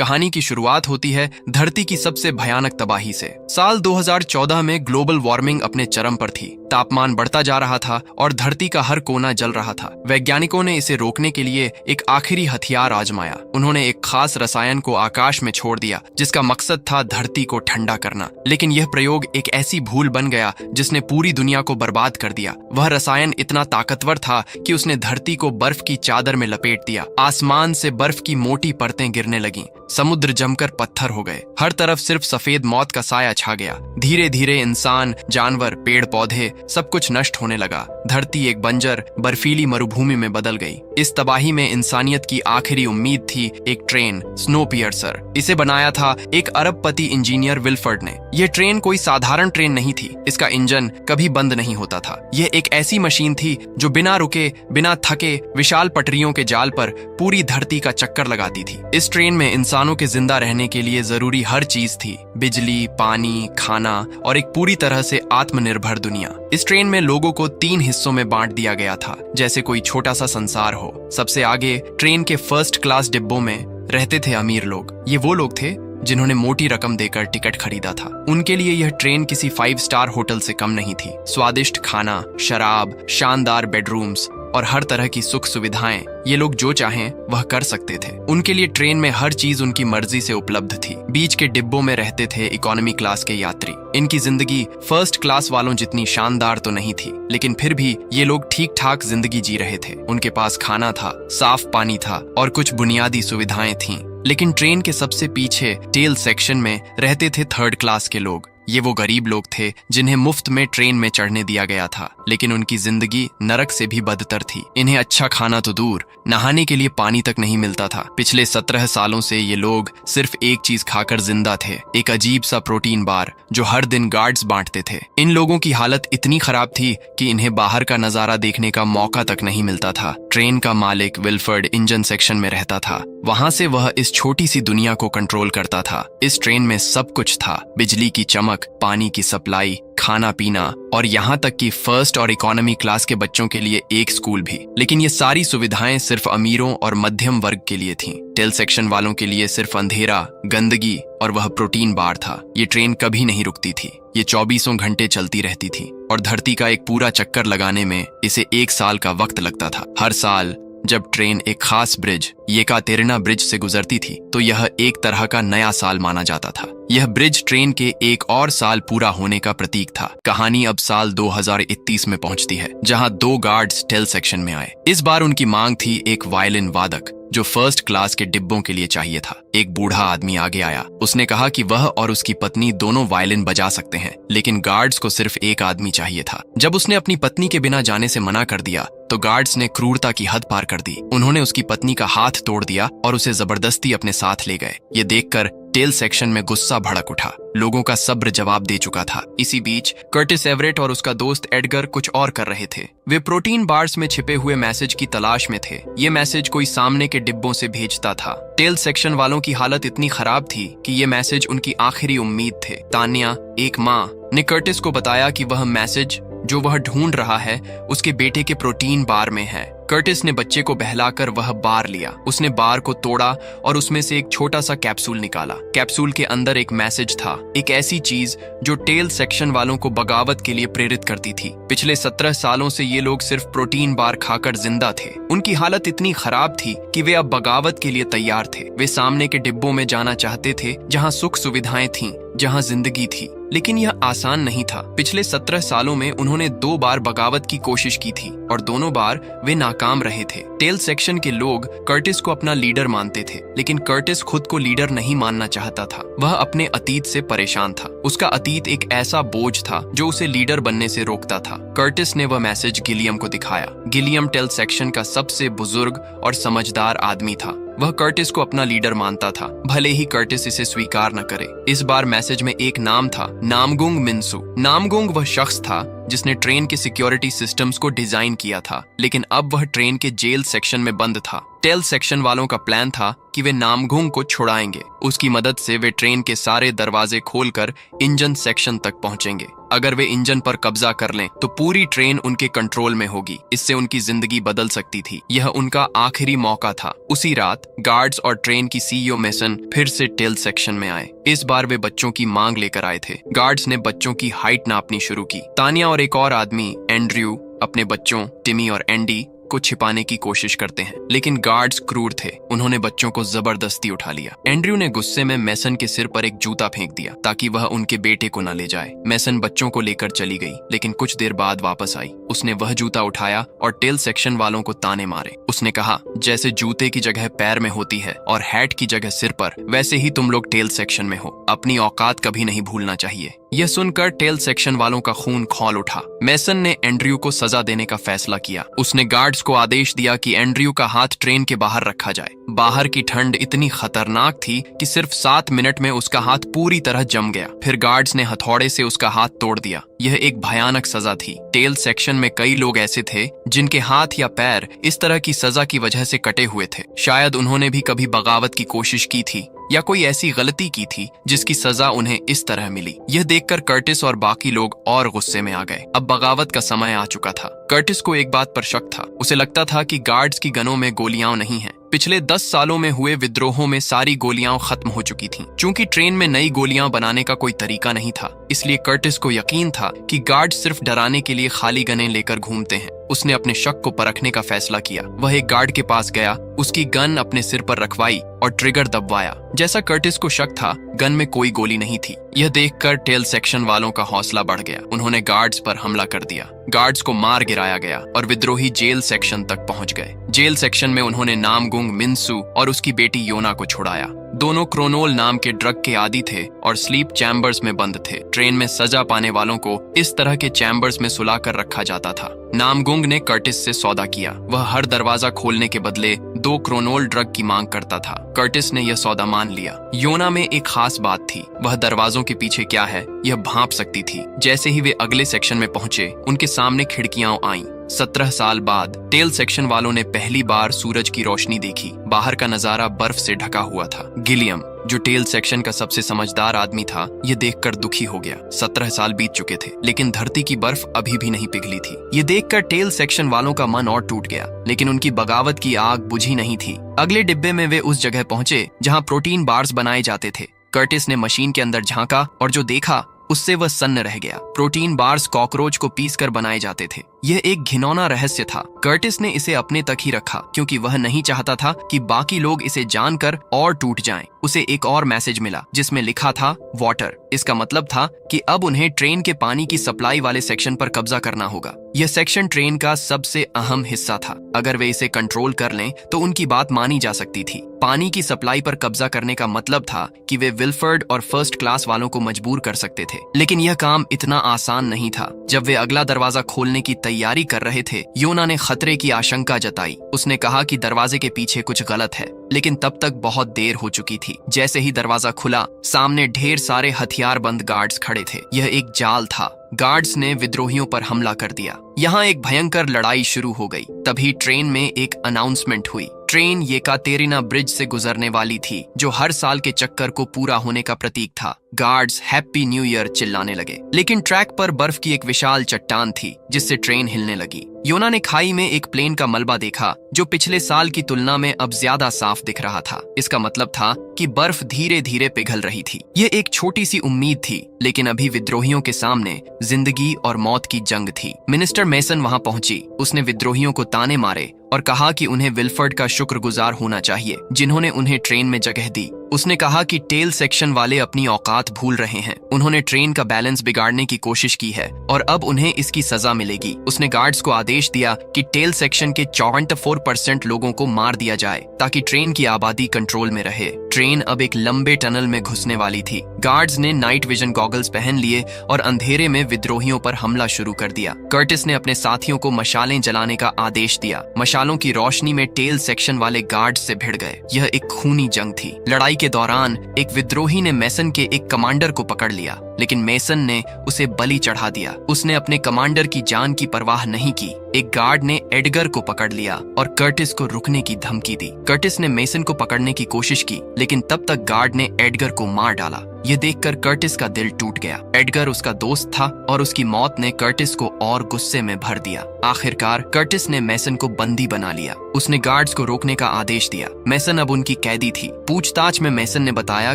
कहानी की शुरुआत होती है धरती की सबसे भयानक तबाही से। साल 2014 में ग्लोबल वार्मिंग अपने चरम पर थी। तापमान बढ़ता जा रहा था और धरती का हर कोना जल रहा था। वैज्ञानिकों ने इसे रोकने के लिए एक आखिरी हथियार आजमाया। उन्होंने एक खास रसायन को आकाश में छोड़ दिया जिसका मकसद था धरती को ठंडा करना। लेकिन यह प्रयोग एक ऐसी भूल बन गया जिसने पूरी दुनिया को बर्बाद कर दिया। वह रसायन इतना ताकतवर था कि उसने धरती को बर्फ की चादर में लपेट दिया। आसमान से बर्फ की मोटी परतें गिरने लगीं। समुद्र जमकर पत्थर हो गए। हर तरफ सिर्फ सफेद मौत का साया छा गया। धीरे धीरे इंसान, जानवर, पेड़ पौधे सब कुछ नष्ट होने लगा। धरती एक बंजर बर्फीली मरुभूमि में बदल गई। इस तबाही में इंसानियत की आखिरी उम्मीद थी एक ट्रेन, स्नोपियर्सर। इसे बनाया था एक अरबपति इंजीनियर विल्फर्ड ने। यह ट्रेन कोई साधारण ट्रेन नहीं थी। इसका इंजन कभी बंद नहीं होता था। यह एक ऐसी मशीन थी जो बिना रुके, बिना थके विशाल पटरियों के जाल पर पूरी धरती का चक्कर लगाती थी। इस ट्रेन में इंसानों के जिंदा रहने के लिए जरूरी हर चीज थी। बिजली, पानी, खाना और एक पूरी तरह से आत्मनिर्भर दुनिया। इस ट्रेन में लोगों को 3 हिस्सों में बांट दिया गया था, जैसे कोई छोटा सा संसार हो। सबसे आगे ट्रेन के फर्स्ट क्लास डिब्बों में रहते थे अमीर लोग। ये वो लोग थे जिन्होंने मोटी रकम देकर टिकट खरीदा था। उनके लिए यह ट्रेन किसी 5 स्टार होटल से कम नहीं थी। स्वादिष्ट खाना, शराब, शानदार बेडरूम्स और हर तरह की सुख सुविधाएं, ये लोग जो चाहें वह कर सकते थे। उनके लिए ट्रेन में हर चीज उनकी मर्जी से उपलब्ध थी। बीच के डिब्बों में रहते थे इकोनॉमी क्लास के यात्री। इनकी जिंदगी फर्स्ट क्लास वालों जितनी शानदार तो नहीं थी, लेकिन फिर भी ये लोग ठीक ठाक जिंदगी जी रहे थे। उनके पास खाना था, साफ पानी था और कुछ बुनियादी सुविधाएं थीं। लेकिन ट्रेन के सबसे पीछे टेल सेक्शन में रहते थे थर्ड क्लास के लोग। ये वो गरीब लोग थे जिन्हें मुफ्त में ट्रेन में चढ़ने दिया गया था, लेकिन उनकी जिंदगी नरक से भी बदतर थी। इन्हें अच्छा खाना तो दूर, नहाने के लिए पानी तक नहीं मिलता था। पिछले 17 सालों से ये लोग सिर्फ एक चीज खाकर जिंदा थे, एक अजीब सा प्रोटीन बार जो हर दिन गार्ड्स बांटते थे। इन लोगों की हालत इतनी खराब थी कि इन्हें बाहर का नजारा देखने का मौका तक नहीं मिलता था। ट्रेन का मालिक विल्फर्ड इंजन सेक्शन में रहता था। वहां से वह इस छोटी सी दुनिया को कंट्रोल करता था। इस ट्रेन में सब कुछ था, बिजली की चमक, पानी की सप्लाई, खाना पीना और यहाँ तक कि फर्स्ट और इकोनॉमी क्लास के बच्चों के लिए एक स्कूल भी। लेकिन ये सारी सुविधाएं सिर्फ अमीरों और मध्यम वर्ग के लिए थीं। टेल सेक्शन वालों के लिए सिर्फ अंधेरा, गंदगी और वह प्रोटीन बार था। ये ट्रेन कभी नहीं रुकती थी। ये 24 घंटे चलती रहती थी और धरती का एक पूरा चक्कर लगाने में इसे 1 साल का वक्त लगता था। हर साल जब ट्रेन एक खास ब्रिज, येकातेरिना ब्रिज से गुजरती थी, तो यह एक तरह का नया साल माना जाता था। यह ब्रिज ट्रेन के एक और साल पूरा होने का प्रतीक था। कहानी अब साल 2031 में पहुंचती है, जहां 2 गार्ड्स टेल सेक्शन में आए। इस बार उनकी मांग थी एक वायलिन वादक जो फर्स्ट क्लास के डिब्बों के लिए चाहिए था। एक बूढ़ा आदमी आगे आया। उसने कहा कि वह और उसकी पत्नी दोनों वायलिन बजा सकते हैं, लेकिन गार्ड्स को सिर्फ एक आदमी चाहिए था। जब उसने अपनी पत्नी के बिना जाने से मना कर दिया तो गार्ड्स ने क्रूरता की हद पार कर दी। उन्होंने उसकी पत्नी का हाथ तोड़ दिया और उसे जबरदस्ती अपने साथ ले गए। ये देखकर टेल सेक्शन में गुस्सा भड़क उठा। लोगों का सब्र जवाब दे चुका था। इसी बीच कर्टिस एवरेट और उसका दोस्त एडगर कुछ और कर रहे थे। वे प्रोटीन बार्स में छिपे हुए मैसेज की तलाश में थे। ये मैसेज कोई सामने के डिब्बों से भेजता था। टेल सेक्शन वालों की हालत इतनी खराब थी कि ये मैसेज उनकी आखिरी उम्मीद थे। तान्या, एक माँ, ने कर्टिस को बताया कि वह मैसेज जो वह ढूंढ रहा है उसके बेटे के प्रोटीन बार में है। कर्टिस ने बच्चे को बहलाकर वह बार लिया। उसने बार को तोड़ा और उसमें से एक छोटा सा कैप्सूल निकाला। कैप्सूल के अंदर एक मैसेज था, एक ऐसी चीज जो टेल सेक्शन वालों को बगावत के लिए प्रेरित करती थी। पिछले 17 सालों से ये लोग सिर्फ प्रोटीन बार खाकर जिंदा थे। उनकी हालत इतनी खराब थी कि वे अब बगावत के लिए तैयार थे। वे सामने के डिब्बों में जाना चाहते थे जहाँ सुख सुविधाएं थीं, जहाँ जिंदगी थी। लेकिन यह आसान नहीं था। पिछले 17 सालों में उन्होंने 2 बार बगावत की कोशिश की थी और दोनों बार वे नाकाम रहे थे। टेल सेक्शन के लोग कर्टिस को अपना लीडर मानते थे, लेकिन कर्टिस खुद को लीडर नहीं मानना चाहता था। वह अपने अतीत से परेशान था। उसका अतीत एक ऐसा बोझ था जो उसे लीडर बनने से रोकता था। कर्टिस ने वह मैसेज गिलियम को दिखाया। गिलियम टेल सेक्शन का सबसे बुजुर्ग और समझदार आदमी था। वह कर्टिस को अपना लीडर मानता था, भले ही कर्टिस इसे स्वीकार न करे। इस बार मैसेज में एक नाम था, नामगुंग मिन्सु। नामगुंग वह शख्स था जिसने ट्रेन के सिक्योरिटी सिस्टम्स को डिजाइन किया था, लेकिन अब वह ट्रेन के जेल सेक्शन में बंद था। टेल सेक्शन वालों का प्लान था कि वे नामगुंग को छुड़ाएंगे। उसकी मदद से वे ट्रेन के सारे दरवाजे खोलकर इंजन सेक्शन तक पहुंचेंगे। अगर वे इंजन पर कब्जा कर लें तो पूरी ट्रेन उनके कंट्रोल में होगी। इससे उनकी जिंदगी बदल सकती थी। यह उनका आखिरी मौका था। उसी रात गार्ड्स और ट्रेन की सीईओ मेसन फिर से टेल सेक्शन में आए। इस बार वे बच्चों की मांग लेकर आए थे। गार्ड्स ने बच्चों की हाइट नापनी शुरू की। तानिया और एक और आदमी एंड्रयू अपने बच्चों टिमी और एंडी को छिपाने की कोशिश करते हैं, लेकिन गार्ड्स क्रूर थे। उन्होंने बच्चों को जबरदस्ती उठा लिया। एंड्रयू ने गुस्से में मेसन के सिर पर एक जूता फेंक दिया ताकि वह उनके बेटे को न ले जाए। मेसन बच्चों को लेकर चली गई, लेकिन कुछ देर बाद वापस आई। उसने वह जूता उठाया और टेल सेक्शन वालों को ताने मारे। उसने कहा, जैसे जूते की जगह पैर में होती है और हैट की जगह सिर पर, वैसे ही तुम लोग टेल सेक्शन में हो। अपनी औकात कभी नहीं भूलना चाहिए। यह सुनकर टेल सेक्शन वालों का खून खौल उठा। मेसन ने एंड्रयू को सजा देने का फैसला किया। उसने गार्ड्स को आदेश दिया कि एंड्रयू का हाथ ट्रेन के बाहर रखा जाए। बाहर की ठंड इतनी खतरनाक थी कि सिर्फ 7 मिनट में उसका हाथ पूरी तरह जम गया। फिर गार्ड्स ने हथौड़े से उसका हाथ तोड़ दिया। यह एक भयानक सजा थी। टेल सेक्शन में कई लोग ऐसे थे जिनके हाथ या पैर इस तरह की सजा की वजह से कटे हुए थे। शायद उन्होंने भी कभी बगावत की कोशिश की थी या कोई ऐसी गलती की थी जिसकी सजा उन्हें इस तरह मिली। यह देखकर कर्टिस और बाकी लोग और गुस्से में आ गए। अब बगावत का समय आ चुका था। कर्टिस को एक बात पर शक था। उसे लगता था कि गार्ड्स की गनों में गोलियां नहीं हैं। पिछले 10 सालों में हुए विद्रोहों में सारी गोलियां खत्म हो चुकी थीं। चूंकि ट्रेन में नई गोलियां बनाने का कोई तरीका नहीं था, इसलिए कर्टिस को यकीन था कि गार्ड सिर्फ डराने के लिए खाली गनें लेकर घूमते हैं। उसने अपने शक को परखने का फैसला किया। वह एक गार्ड के पास गया, उसकी गन अपने सिर पर रखवाई और ट्रिगर दबवाया। जैसा कर्टिस को शक था, गन में कोई गोली नहीं थी। यह देखकर टेल सेक्शन वालों का हौसला बढ़ गया। उन्होंने गार्ड्स पर हमला कर दिया। गार्ड्स को मार गिराया गया और विद्रोही जेल सेक्शन तक पहुंच गए। जेल सेक्शन में उन्होंने नामगुंग मिन्सू और उसकी बेटी योना को छुड़ाया। दोनों क्रोनोल नाम के ड्रग के आदी थे और स्लीप चैम्बर्स में बंद थे। ट्रेन में सजा पाने वालों को इस तरह के चैम्बर्स में सुलाकर रखा जाता था। नामगुंग ने कर्टिस से सौदा किया। वह हर दरवाजा खोलने के बदले 2 क्रोनोल ड्रग की मांग करता था। कर्टिस ने यह सौदा मान लिया। योना में एक खास बात थी। वह दरवाजों के पीछे क्या है यह भांप सकती थी। जैसे ही वे अगले सेक्शन में पहुंचे, उनके सामने खिड़कियां आईं। 17 साल बाद टेल सेक्शन वालों ने पहली बार सूरज की रोशनी देखी। बाहर का नजारा बर्फ से ढका हुआ था। गिलियम, जो टेल सेक्शन का सबसे समझदार आदमी था, यह देखकर दुखी हो गया। 17 साल बीत चुके थे, लेकिन धरती की बर्फ अभी भी नहीं पिघली थी। यह देखकर टेल सेक्शन वालों का मन और टूट गया, लेकिन उनकी बगावत की आग बुझी नहीं थी। अगले डिब्बे में वे उस जगह पहुंचे जहां प्रोटीन बार्स बनाए जाते थे। कर्टिस ने मशीन के अंदर झांका और जो देखा उससे वह सन्न रह गया। प्रोटीन बार्स कॉकरोच को पीसकर बनाए जाते थे। यह एक घिनौना रहस्य था। कर्टिस ने इसे अपने तक ही रखा क्योंकि वह नहीं चाहता था कि बाकी लोग इसे जानकर और टूट जाएं। उसे एक और मैसेज मिला जिसमें लिखा था वाटर। इसका मतलब था कि अब उन्हें ट्रेन के पानी की सप्लाई वाले सेक्शन पर कब्जा करना होगा। यह सेक्शन ट्रेन का सबसे अहम हिस्सा था। अगर वे इसे कंट्रोल कर लें तो उनकी बात मानी जा सकती थी। पानी की सप्लाई पर कब्जा करने का मतलब था कि वे विल्फर्ड और फर्स्ट क्लास वालों को मजबूर कर सकते थे। लेकिन यह काम इतना आसान नहीं था। जब वे अगला दरवाजा खोलने की तैयारी कर रहे थे, योना ने खतरे की आशंका जताई। उसने कहा कि दरवाजे के पीछे कुछ गलत है, लेकिन तब तक बहुत देर हो चुकी थी। जैसे ही दरवाजा खुला, सामने ढेर सारे हथियारबंद गार्ड्स खड़े थे। यह एक जाल था। गार्ड्स ने विद्रोहियों पर हमला कर दिया। यहाँ एक भयंकर लड़ाई शुरू हो गई। तभी ट्रेन में एक अनाउंसमेंट हुई। ट्रेन येकातेरिना ब्रिज से गुजरने वाली थी, जो हर साल के चक्कर को पूरा होने का प्रतीक था। गार्ड्स हैप्पी न्यू ईयर चिल्लाने लगे, लेकिन ट्रैक पर बर्फ की एक विशाल चट्टान थी जिससे ट्रेन हिलने लगी। योना ने खाई में एक प्लेन का मलबा देखा जो पिछले साल की तुलना में अब ज्यादा साफ दिख रहा था। इसका मतलब था कि बर्फ धीरे धीरे पिघल रही थी। यह एक छोटी सी उम्मीद थी, लेकिन अभी विद्रोहियों के सामने जिंदगी और मौत की जंग थी। मिनिस्टर मेसन वहां पहुंची। उसने विद्रोहियों को ताने मारे और कहा कि उन्हें विल्फर्ड का शुक्रगुजार होना चाहिए जिन्होंने उन्हें ट्रेन में जगह दी। उसने कहा कि टेल सेक्शन वाले अपनी औकात भूल रहे हैं। उन्होंने ट्रेन का बैलेंस बिगाड़ने की कोशिश की है और अब उन्हें इसकी सजा मिलेगी। उसने गार्ड्स को आदेश दिया कि टेल सेक्शन के 74% लोगों को मार दिया जाए ताकि ट्रेन की आबादी कंट्रोल में रहे। ट्रेन अब एक लंबे टनल में घुसने वाली थी। गार्ड्स ने नाइट विजन गॉगल्स पहन लिए और अंधेरे में विद्रोहियों पर हमला शुरू कर दिया। कर्टिस ने अपने साथियों को मशालें जलाने का आदेश दिया। मशालें मशालों की रोशनी में टेल सेक्शन वाले गार्ड से भिड़ गए। यह एक खूनी जंग थी। लड़ाई के दौरान एक विद्रोही ने मेसन के एक कमांडर को पकड़ लिया, लेकिन मेसन ने उसे बलि चढ़ा दिया। उसने अपने कमांडर की जान की परवाह नहीं की। एक गार्ड ने एडगर को पकड़ लिया और कर्टिस को रुकने की धमकी दी। कर्टिस ने मेसन को पकड़ने की कोशिश की, लेकिन तब तक गार्ड ने एडगर को मार डाला। यह देखकर कर्टिस का दिल टूट गया। एडगर उसका दोस्त था और उसकी मौत ने कर्टिस को और गुस्से में भर दिया। आखिरकार कर्टिस ने मेसन को बंदी बना लिया। उसने गार्ड्स को रोकने का आदेश दिया। मेसन अब उनकी कैदी थी। पूछताछ में मेसन ने बताया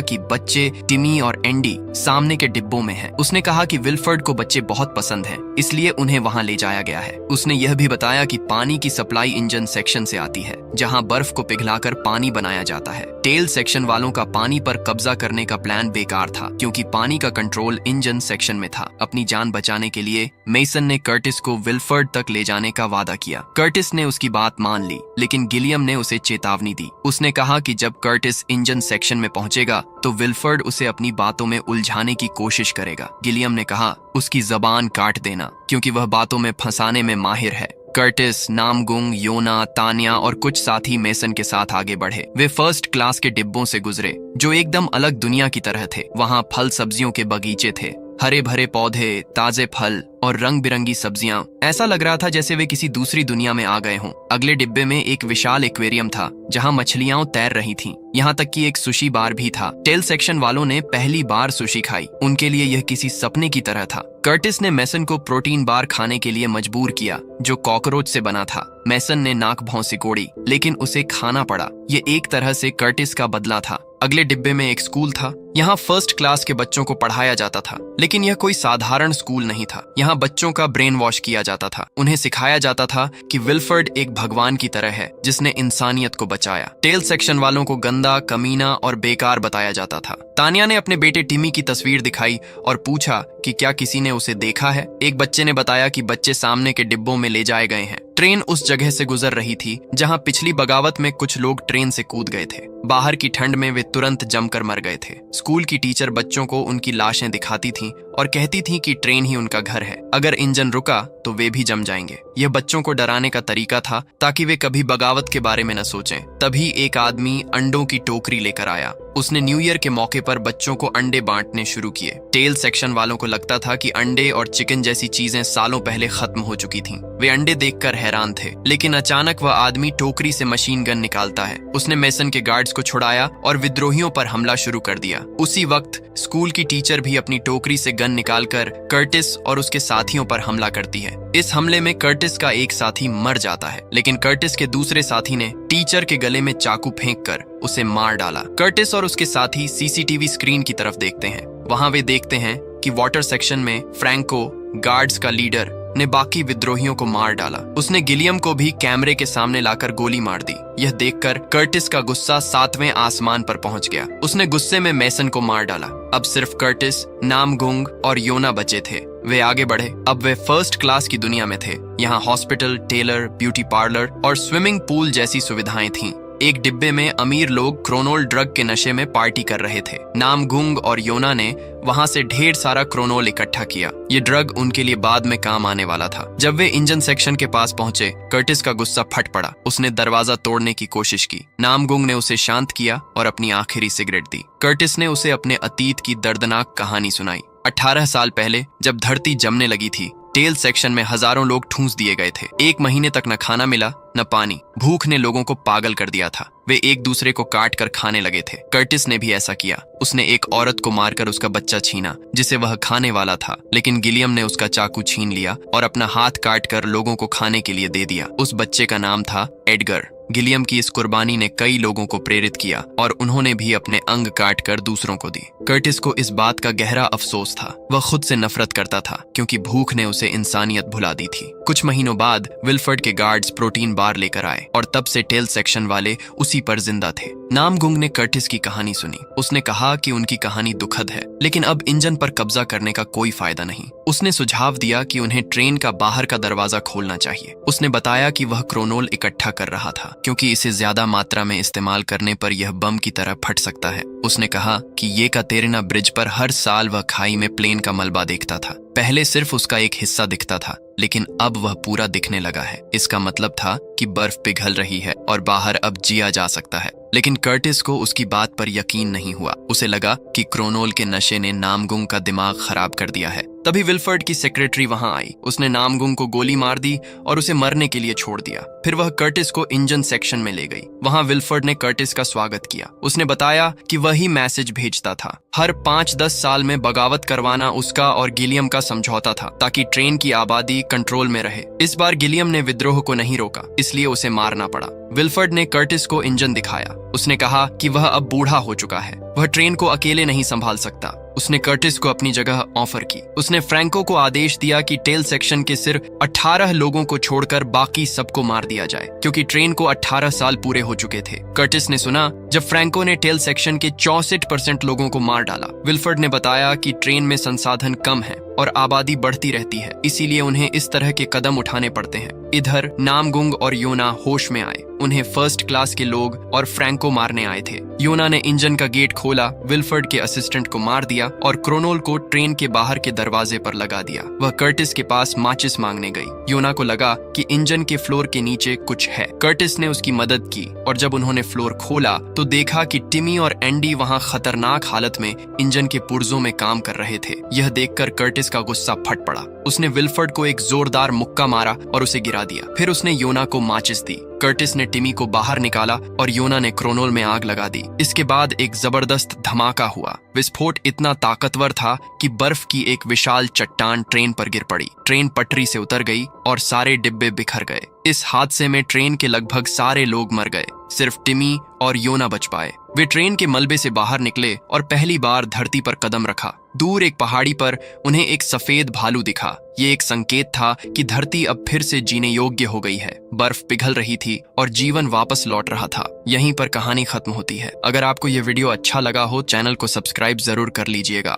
कि बच्चे टिमी और एंडी सामने के डिब्बों में हैं। उसने कहा कि विल्फर्ड को बच्चे बहुत पसंद हैं, इसलिए उन्हें वहां ले जाया गया है। उसने यह भी बताया कि पानी की सप्लाई इंजन सेक्शन से आती है, जहां बर्फ को पिघलाकर पानी बनाया जाता है। टेल सेक्शन वालों का पानी पर कब्जा करने का प्लान बेकार था, क्योंकि पानी का कंट्रोल इंजन सेक्शन में था। अपनी जान बचाने के लिए मेसन ने कर्टिस को विल्फर्ड तक ले जाने का वादा किया। कर्टिस ने उसकी बात मान ली, लेकिन गिलियम ने उसे चेतावनी दी। उसने कहा कि जब कर्टिस इंजन सेक्शन में पहुंचेगा तो विल्फर्ड उसे अपनी बातों में उलझाने की कोशिश करेगा। गिलियम ने कहा, उसकी जबान काट देना, क्योंकि वह बातों में फंसाने में माहिर है। कर्टिस, नामगुंग, योना, तान्या और कुछ साथी मेसन के साथ आगे बढ़े। वे फर्स्ट क्लास के डिब्बों से गुजरे, जो एकदम अलग दुनिया की तरह थे। वहां फल सब्जियों के बगीचे थे, हरे भरे पौधे, ताजे फल और रंग बिरंगी सब्जियां। ऐसा लग रहा था जैसे वे किसी दूसरी दुनिया में आ गए हों। अगले डिब्बे में एक विशाल एक्वेरियम था, जहां मछलियां तैर रही थीं। यहाँ तक कि एक सुशी बार भी था। टेल सेक्शन वालों ने पहली बार सुशी खाई। उनके लिए यह किसी सपने की तरह था। कर्टिस ने मेसन को प्रोटीन बार खाने के लिए मजबूर किया, जो कॉकरोच से बना था। मेसन ने नाक भौं सिकोड़ी, लेकिन उसे खाना पड़ा। ये एक तरह से कर्टिस का बदला था। अगले डिब्बे में एक स्कूल था। यहाँ फर्स्ट क्लास के बच्चों को पढ़ाया जाता था, लेकिन यह कोई साधारण स्कूल नहीं था। यहाँ बच्चों का ब्रेन वॉश किया जाता था। उन्हें सिखाया जाता था कि विल्फर्ड एक भगवान की तरह है, जिसने इंसानियत को बचाया। टेल सेक्शन वालों को गंदा, कमीना और बेकार बताया जाता था। तान्या ने अपने बेटे टिमी की तस्वीर दिखाई और पूछा कि क्या किसी ने उसे देखा है। एक बच्चे ने बताया कि बच्चे सामने के डिब्बों में ले जाए गए हैं। ट्रेन उस जगह से गुजर रही थी जहां पिछली बगावत में कुछ लोग ट्रेन से कूद गए थे। बाहर की ठंड में वे तुरंत जमकर मर गए थे। स्कूल की टीचर बच्चों को उनकी लाशें दिखाती थीं और कहती थीं कि ट्रेन ही उनका घर है। अगर इंजन रुका तो वे भी जम जाएंगे। यह बच्चों को डराने का तरीका था, ताकि वे कभी बगावत के बारे में न सोचें। तभी एक आदमी अंडों की टोकरी लेकर आया। उसने न्यू ईयर के मौके पर बच्चों को अंडे बांटने शुरू किए। टेल सेक्शन वालों को लगता था कि अंडे और चिकन जैसी चीजें सालों पहले खत्म हो चुकी थीं। वे अंडे देखकर हैरान थे, लेकिन अचानक वह आदमी टोकरी से मशीन गन निकालता है। उसने मेसन के गार्ड्स को छुड़ाया और विद्रोहियों पर हमला शुरू कर दिया। उसी वक्त स्कूल की टीचर भी अपनी टोकरी से गन निकालकर कर्टिस और उसके साथियों पर हमला करती है। इस हमले में कर्टिस का एक साथी मर जाता है, लेकिन कर्टिस के दूसरे साथी ने टीचर के गले में चाकू फेंककर उसे मार डाला। कर्टिस और उसके साथी सीसीटीवी स्क्रीन की तरफ देखते हैं। वहां वे देखते हैं कि वाटर सेक्शन में फ्रैंको, गार्ड्स का लीडर, ने बाकी विद्रोहियों को मार डाला। उसने गिलियम को भी कैमरे के सामने लाकर गोली मार दी। यह देखकर कर्टिस का गुस्सा 7वें आसमान पर पहुंच गया। उसने गुस्से में मेसन को मार डाला। अब सिर्फ कर्टिस, नामगुंग और योना बचे थे। वे आगे बढ़े। अब वे फर्स्ट क्लास की दुनिया में थे। यहाँ हॉस्पिटल, टेलर, ब्यूटी पार्लर और स्विमिंग पूल जैसी सुविधाएं थीं। एक डिब्बे में अमीर लोग क्रोनोल ड्रग के नशे में पार्टी कर रहे थे। नामगुंग और योना ने वहां से ढेर सारा क्रोनोल इकट्ठा किया। ये ड्रग उनके लिए बाद में काम आने वाला था। जब वे इंजन सेक्शन के पास पहुंचे, कर्टिस का गुस्सा फट पड़ा। उसने दरवाजा तोड़ने की कोशिश की। नामगुंग ने उसे शांत किया और अपनी आखिरी सिगरेट दी। कर्टिस ने उसे अपने अतीत की दर्दनाक कहानी सुनाई। 18 साल पहले जब धरती जमने लगी थी, टेल सेक्शन में हजारों लोग ठूंस दिए गए थे। 1 महीने तक न खाना मिला न पानी। भूख ने लोगों को पागल कर दिया था। वे एक दूसरे को काट कर खाने लगे थे। कर्टिस ने भी ऐसा किया। उसने एक औरत को मारकर उसका बच्चा छीना, जिसे वह खाने वाला था, लेकिन गिलियम ने उसका चाकू छीन लिया और अपना हाथ काट कर लोगों को खाने के लिए दे दिया। उस बच्चे का नाम था एडगर। गिलियम की इस कुर्बानी ने कई लोगों को प्रेरित किया और उन्होंने भी अपने अंग काट कर दूसरों को दी। कर्टिस को इस बात का गहरा अफसोस था। वह खुद से नफरत करता था, क्योंकि भूख ने उसे इंसानियत भुला दी थी। कुछ महीनों बाद विल्फर्ड के गार्ड्स प्रोटीन बार लेकर आए और तब से टेल सेक्शन वाले उसी पर जिंदा थे। नामगुंग ने कर्टिस की कहानी सुनी। उसने कहा कि उनकी कहानी दुखद है, लेकिन अब इंजन पर कब्जा करने का कोई फायदा नहीं। उसने सुझाव दिया कि उन्हें ट्रेन का बाहर का दरवाजा खोलना चाहिए। उसने बताया कि वह क्रोनोल इकट्ठा कर रहा था, क्योंकि इसे ज्यादा मात्रा में इस्तेमाल करने पर यह बम की तरह फट सकता है। उसने कहा कि येकातेरिना ब्रिज पर हर साल वह खाई में प्लेन का मलबा देखता था। पहले सिर्फ उसका एक हिस्सा दिखता था, लेकिन अब वह पूरा दिखने लगा है। इसका मतलब था कि बर्फ पिघल रही है और बाहर अब जिया जा सकता है। लेकिन कर्टिस को उसकी बात पर यकीन नहीं हुआ। उसे लगा कि क्रोनोल के नशे ने नामगुंग का दिमाग खराब कर दिया है। तभी विल्फर्ड की सेक्रेटरी वहां आई। उसने नामगुंग को गोली मार दी और उसे मरने के लिए छोड़ दिया। फिर वह कर्टिस को इंजन सेक्शन में ले गई। वहां विल्फर्ड ने कर्टिस का स्वागत किया। उसने बताया कि वही मैसेज भेजता था। हर 5-10 साल में बगावत करवाना उसका और गिलियम का समझौता था, ताकि ट्रेन की आबादी कंट्रोल में रहे। इस बार गिलियम ने विद्रोह को नहीं रोका, इसलिए उसे मारना पड़ा। विल्फर्ड ने कर्टिस को इंजन दिखाया। उसने कहा कि वह अब बूढ़ा हो चुका है, वह ट्रेन को अकेले नहीं संभाल सकता। उसने कर्टिस को अपनी जगह ऑफर की। उसने फ्रैंको को आदेश दिया कि टेल सेक्शन के सिर्फ 18 लोगों को छोड़कर बाकी सबको मार दिया जाए, क्योंकि ट्रेन को 18 साल पूरे हो चुके थे। कर्टिस ने सुना जब फ्रैंको ने टेल सेक्शन के 64% लोगों को मार डाला। विल्फर्ड ने बताया कि ट्रेन में संसाधन कम है और आबादी बढ़ती रहती है, इसीलिए उन्हें इस तरह के कदम उठाने पड़ते हैं। इधर नामगुंग और योना होश में आए। उन्हें फर्स्ट क्लास के लोग और फ्रैंको मारने आए थे। योना ने इंजन का गेट खोला, विल्फर्ड के असिस्टेंट को मार दिया और क्रोनोल को ट्रेन के बाहर के दरवाजे पर लगा दिया। वह कर्टिस के पास माचिस मांगने गई। योना को लगा कि इंजन के फ्लोर के नीचे कुछ है। कर्टिस ने उसकी मदद की और जब उन्होंने फ्लोर खोला तो देखा कि टिमी और एंडी वहां खतरनाक हालत में इंजन के पुर्जों में काम कर रहे थे। यह देखकर कर्टिस का गुस्सा फट पड़ा। उसने विल्फर्ड को एक जोरदार मुक्का मारा और उसे गिरा दिया। फिर उसने योना को माचिस दी। कर्टिस ने टिमी को बाहर निकाला और योना ने क्रोनोल में आग लगा दी। इसके बाद एक जबरदस्त धमाका हुआ। विस्फोट इतना ताकतवर था कि बर्फ की एक विशाल चट्टान ट्रेन पर गिर पड़ी। ट्रेन पटरी से उतर गई और सारे डिब्बे बिखर गए। इस हादसे में ट्रेन के लगभग सारे लोग मर गए, सिर्फ टिमी और योना बच पाए। वे ट्रेन के मलबे से बाहर निकले और पहली बार धरती पर कदम रखा। दूर एक पहाड़ी पर उन्हें एक सफेद भालू दिखा। ये एक संकेत था कि धरती अब फिर से जीने योग्य हो गई है। बर्फ पिघल रही थी और जीवन वापस लौट रहा था। यहीं पर कहानी खत्म होती है। अगर आपको ये वीडियो अच्छा लगा हो, चैनल को सब्सक्राइब जरूर कर लीजिएगा।